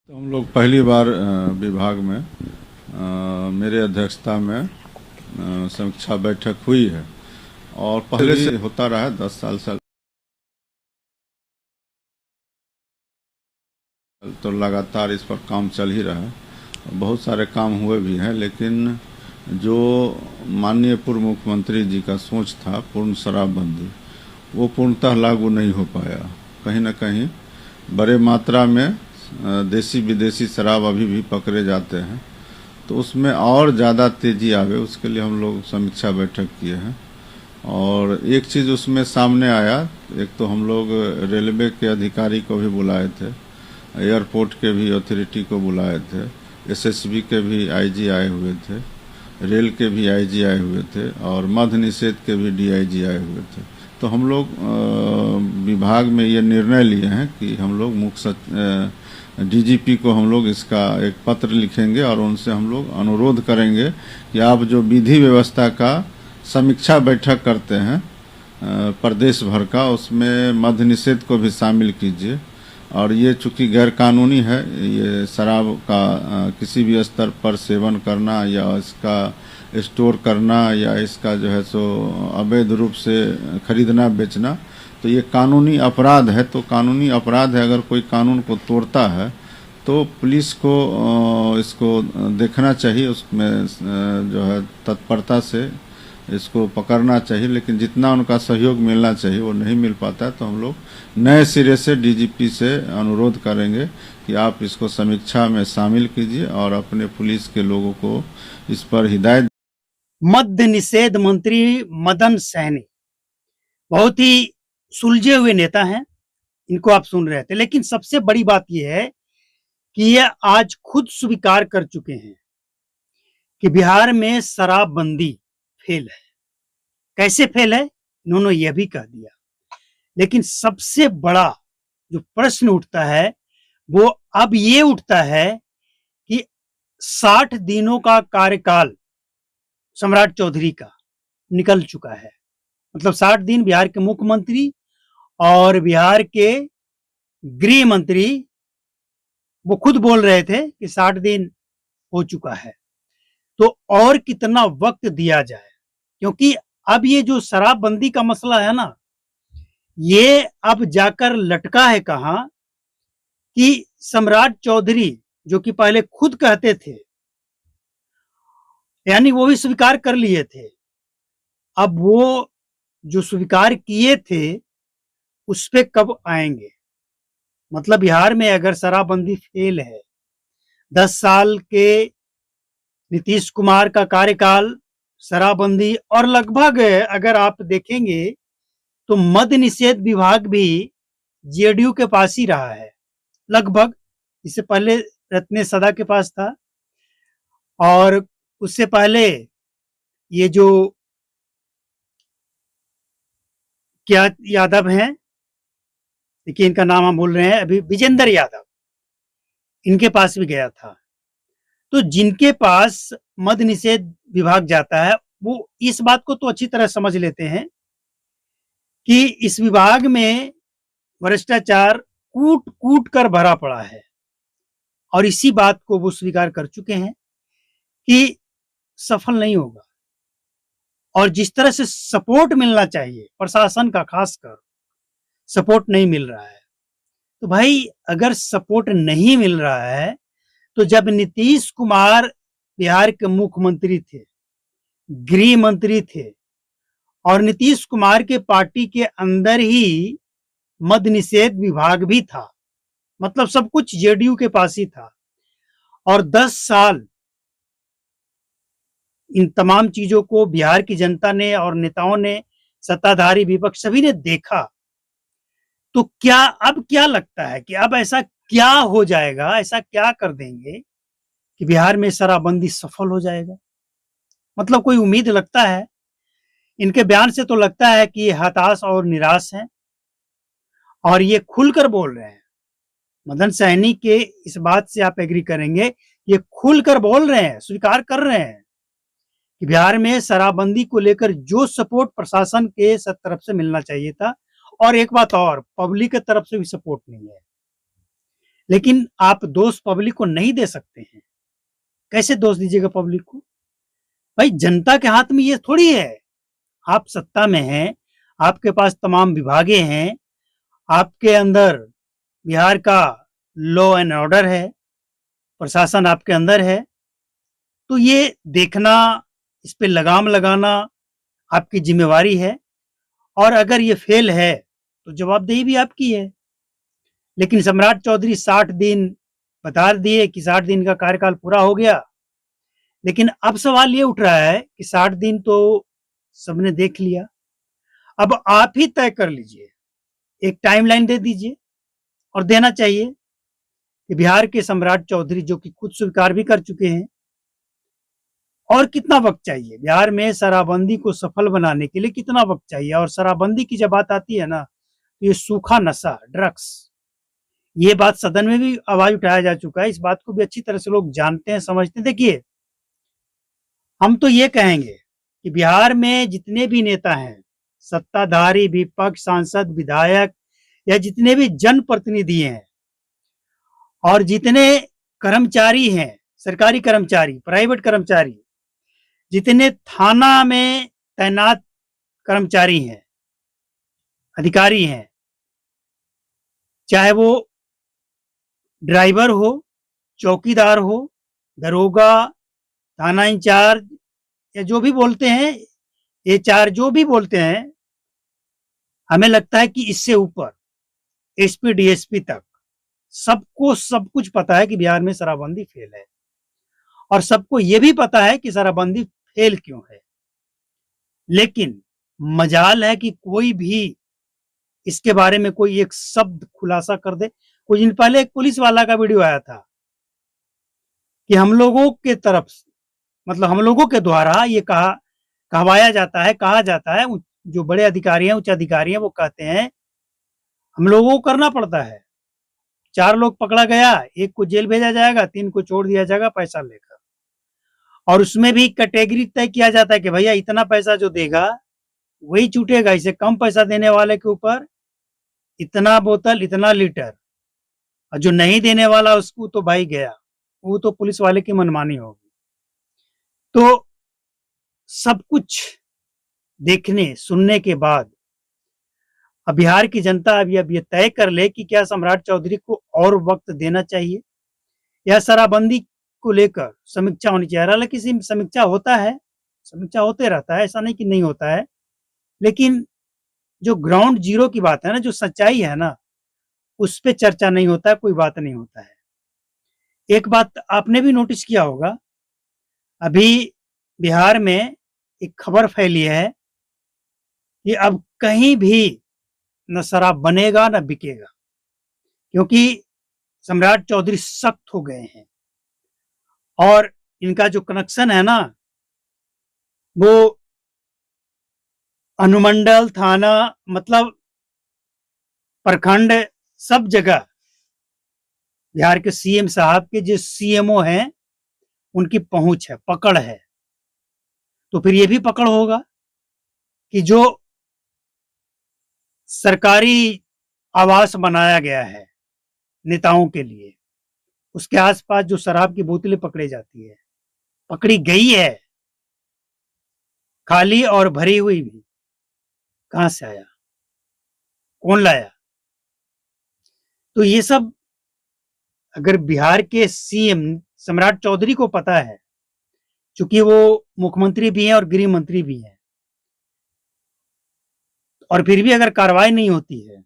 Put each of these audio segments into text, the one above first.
तो हम लोग पहली बार विभाग में मेरे अध्यक्षता में समीक्षा बैठक हुई है और पहले से होता रहा है 10 साल तो लगातार इस पर काम चल ही रहा है। बहुत सारे काम हुए भी हैं, लेकिन जो माननीय पूर्व मुख्यमंत्री जी का सोच था पूर्ण शराबबंदी, वो पूर्णतः लागू नहीं हो पाया। कहीं न कहीं बड़े मात्रा में देसी विदेशी शराब अभी भी पकड़े जाते हैं, तो उसमें और ज़्यादा तेज़ी आवे उसके लिए हम लोग समीक्षा बैठक किए हैं। और एक चीज़ उसमें सामने आया, एक तो हम लोग रेलवे के अधिकारी को भी बुलाए थे, एयरपोर्ट के भी अथॉरिटी को बुलाए थे, एसएसबी के भी आईजी आए हुए थे, रेल के भी आईजी आए हुए थे और मद्य निषेध के भी डीआईजी आए हुए थे। तो हम लोग विभाग में ये निर्णय लिए हैं कि हम लोग मुख्य डीजीपी को हम लोग इसका एक पत्र लिखेंगे और उनसे हम लोग अनुरोध करेंगे कि आप जो विधि व्यवस्था का समीक्षा बैठक करते हैं प्रदेश भर का, उसमें मद्य निषेध को भी शामिल कीजिए। और ये चूँकि गैर कानूनी है, ये शराब का किसी भी स्तर पर सेवन करना या इसका स्टोर करना या इसका जो है सो अवैध रूप से खरीदना बेचना, तो ये कानूनी अपराध है। तो कानूनी अपराध है, अगर कोई कानून को तोड़ता है तो पुलिस को इसको देखना चाहिए, उसमें जो है तत्परता से इसको पकड़ना चाहिए। लेकिन जितना उनका सहयोग मिलना चाहिए वो नहीं मिल पाता है, तो हम लोग नए सिरे से डीजीपी से अनुरोध करेंगे कि आप इसको समीक्षा में शामिल कीजिए और अपने पुलिस के लोगों को इस पर हिदायत। मद्य निषेध मंत्री मदन सहनी बहुत ही सुलझे हुए नेता हैं, इनको आप सुन रहे थे। लेकिन सबसे बड़ी बात यह है कि ये आज खुद स्वीकार कर चुके हैं कि बिहार में शराबबंदी फेल है। कैसे फेल है, इन्होंने यह भी कह दिया। लेकिन सबसे बड़ा जो प्रश्न उठता है वो अब ये उठता है कि 60 दिनों का कार्यकाल सम्राट चौधरी का निकल चुका है। मतलब 60 दिन बिहार के मुख्यमंत्री और बिहार के गृह मंत्री वो खुद बोल रहे थे कि 60 दिन हो चुका है, तो और कितना वक्त दिया जाए। क्योंकि अब ये जो शराबबंदी का मसला है ना, ये अब जाकर लटका है कहां कि सम्राट चौधरी जो कि पहले खुद कहते थे, यानी वो भी स्वीकार कर लिए थे, अब वो जो स्वीकार किए थे उस पे कब आएंगे। मतलब बिहार में अगर शराबबंदी फेल है, 10 साल के नीतीश कुमार का कार्यकाल शराबबंदी, और लगभग अगर आप देखेंगे तो मद्य निषेध विभाग भी जेडीयू के पास ही रहा है लगभग। इससे पहले रत्नेश सदा के पास था, और उससे पहले ये जो क्या यादव हैं, देखिए इनका नाम हम भूल रहे हैं अभी, विजेंद्र यादव, इनके पास भी गया था। तो जिनके पास मद्य निषेध विभाग जाता है वो इस बात को तो अच्छी तरह समझ लेते हैं कि इस विभाग में भ्रष्टाचार कूट कूट कर भरा पड़ा है। और इसी बात को वो स्वीकार कर चुके हैं कि सफल नहीं होगा। और जिस तरह से सपोर्ट मिलना चाहिए प्रशासन का, खासकर सपोर्ट नहीं मिल रहा है। तो भाई अगर सपोर्ट नहीं मिल रहा है, तो जब नीतीश कुमार बिहार के मुख्यमंत्री थे, गृह मंत्री थे, और नीतीश कुमार के पार्टी के अंदर ही मद्य निषेध विभाग भी था, मतलब सब कुछ जेडीयू के पास ही था, और 10 साल इन तमाम चीजों को बिहार की जनता ने और नेताओं ने, सत्ताधारी विपक्ष सभी ने देखा, तो क्या अब क्या लगता है कि अब ऐसा क्या हो जाएगा, ऐसा क्या कर देंगे कि बिहार में शराबबंदी सफल हो जाएगा। मतलब कोई उम्मीद लगता है। इनके बयान से तो लगता है कि ये हताश और निराश हैं, और ये खुलकर बोल रहे हैं। मदन सहनी के इस बात से आप एग्री करेंगे, ये खुलकर बोल रहे हैं, स्वीकार कर रहे हैं कि बिहार में शराबबंदी को लेकर जो सपोर्ट प्रशासन के तरफ से मिलना चाहिए था, और एक बात और, पब्लिक की तरफ से भी सपोर्ट नहीं है। लेकिन आप दोष पब्लिक को नहीं दे सकते हैं। कैसे दोष दीजिएगा पब्लिक को? भाई जनता के हाथ में ये थोड़ी है। आप सत्ता में हैं, आपके पास तमाम विभागे हैं, आपके अंदर बिहार का लॉ एंड ऑर्डर है, प्रशासन आपके अंदर है, तो ये देखना, इस पे लगाम लगाना आपकी जिम्मेवारी है। और अगर ये फेल है तो जवाबदेही भी आपकी है। लेकिन सम्राट चौधरी 60 दिन बता दिए कि 60 दिन का कार्यकाल पूरा हो गया, लेकिन अब सवाल ये उठ रहा है कि 60 दिन तो सबने देख लिया, अब आप ही तय कर लीजिए, एक टाइमलाइन दे दीजिए। और देना चाहिए कि बिहार के सम्राट चौधरी, जो कि खुद स्वीकार भी कर चुके हैं, और कितना वक्त चाहिए बिहार में शराबबंदी को सफल बनाने के लिए, कितना वक्त चाहिए? और शराबबंदी की जब बात आती है ना, तो ये सूखा नशा, ड्रग्स, ये बात सदन में भी आवाज उठाया जा चुका है। इस बात को भी अच्छी तरह से लोग जानते हैं, समझते हैं। देखिए, हम तो ये कहेंगे कि बिहार में जितने भी नेता हैं, सत्ताधारी, विपक्ष, सांसद, विधायक, या जितने भी जनप्रतिनिधि हैं, और जितने कर्मचारी हैं, सरकारी कर्मचारी, प्राइवेट कर्मचारी, जितने थाना में तैनात कर्मचारी हैं, अधिकारी हैं, चाहे वो ड्राइवर हो, चौकीदार हो, दरोगा, थाना इंचार्ज, या जो भी बोलते हैं, एचआर, जो भी बोलते हैं, हमें लगता है कि इससे ऊपर एसपी, डीएसपी तक सबको सब कुछ पता है कि बिहार में शराबबंदी फेल है। और सबको यह भी पता है कि शराबबंदी फेल क्यों है। लेकिन मजाल है कि कोई भी इसके बारे में कोई एक शब्द खुलासा कर दे। कुछ दिन पहले एक पुलिस वाला का वीडियो आया था कि हम लोगों के तरफ, मतलब हम लोगों के द्वारा ये कहवाया जाता है, कहा जाता है, जो बड़े अधिकारी हैं, उच्च अधिकारी हैं, वो कहते हैं हम लोगों को करना पड़ता है। 4 लोग पकड़ा गया, 1 को जेल भेजा जाएगा, 3 को छोड़ दिया जाएगा पैसा लेकर। और उसमें भी कैटेगरी तय किया जाता है कि भैया इतना पैसा जो देगा वही छूटेगा, इसे कम पैसा देने वाले के ऊपर इतना बोतल, इतना लीटर, और जो नहीं देने वाला उसको तो भाई गया, वो तो पुलिस वाले की मनमानी होगी। तो सब कुछ देखने सुनने के बाद अब बिहार की जनता अब ये तय कर ले कि क्या सम्राट चौधरी को और वक्त देना चाहिए, या शराबबंदी को लेकर समीक्षा होनी चाहिए। हालांकि समीक्षा होता है, समीक्षा होते रहता है, ऐसा नहीं कि नहीं होता है, लेकिन जो ग्राउंड जीरो की बात है ना, जो सच्चाई है ना, उस पर चर्चा नहीं होता है, कोई बात नहीं होता है। एक बात आपने भी नोटिस किया होगा, अभी बिहार में एक खबर फैली है कि अब कहीं भी न शराब बनेगा न बिकेगा, क्योंकि सम्राट चौधरी सख्त हो गए हैं। और इनका जो कनेक्शन है ना, वो अनुमंडल, थाना, मतलब प्रखंड, सब जगह बिहार के सीएम साहब के जो सीएमओ हैं, उनकी पहुंच है, पकड़ है। तो फिर ये भी पकड़ होगा कि जो सरकारी आवास बनाया गया है नेताओं के लिए, उसके आसपास जो शराब की बोतलें पकड़ी जाती है, पकड़ी गई है, खाली और भरी हुई भी, कहां से आया, कौन लाया? तो ये सब अगर बिहार के सीएम सम्राट चौधरी को पता है, चूंकि वो मुख्यमंत्री भी हैं और गृह मंत्री भी हैं, और फिर भी अगर कार्रवाई नहीं होती है,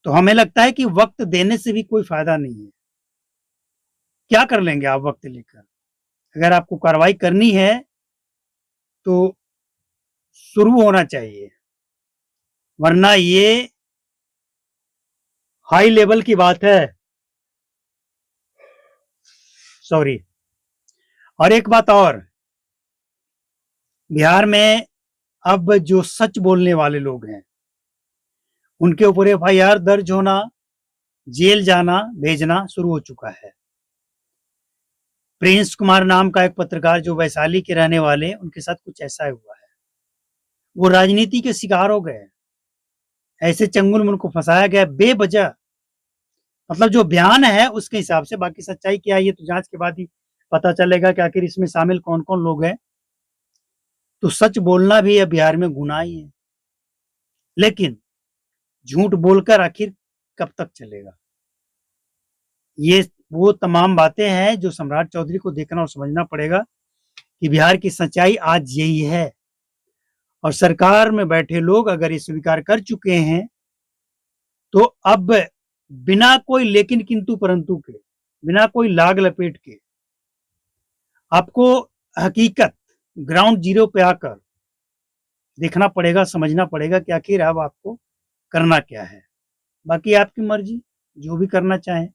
तो हमें लगता है कि वक्त देने से भी कोई फायदा नहीं है। क्या कर लेंगे आप वक्त लेकर? अगर आपको कार्रवाई करनी है तो शुरू होना चाहिए, वरना ये हाई लेवल की बात है। सॉरी। और एक बात और, बिहार में अब जो सच बोलने वाले लोग हैं, उनके ऊपर एफआईआर दर्ज होना, जेल जाना, भेजना शुरू हो चुका है। प्रिंस कुमार नाम का एक पत्रकार, जो वैशाली के रहने वाले, उनके साथ कुछ ऐसा हुआ है। वो राजनीति के शिकार हो गए, ऐसे चंगुल में उनको फंसाया गया बेवजह। मतलब जो बयान है उसके हिसाब से, बाकी सच्चाई क्या है ये तो जांच के बाद ही पता चलेगा कि आखिर इसमें शामिल कौन कौन लोग हैं। तो सच बोलना भी अब बिहार में गुनाह ही है, लेकिन झूठ बोलकर आखिर कब तक चलेगा? ये वो तमाम बातें हैं जो सम्राट चौधरी को देखना और समझना पड़ेगा कि बिहार की सच्चाई आज यही है। और सरकार में बैठे लोग अगर ये स्वीकार कर चुके हैं तो अब बिना कोई लेकिन किंतु परंतु के, बिना कोई लाग लपेट के आपको हकीकत ग्राउंड जीरो पे आकर देखना पड़ेगा, समझना पड़ेगा कि आखिर अब आपको करना क्या है। बाकी आपकी मर्जी, जो भी करना चाहें।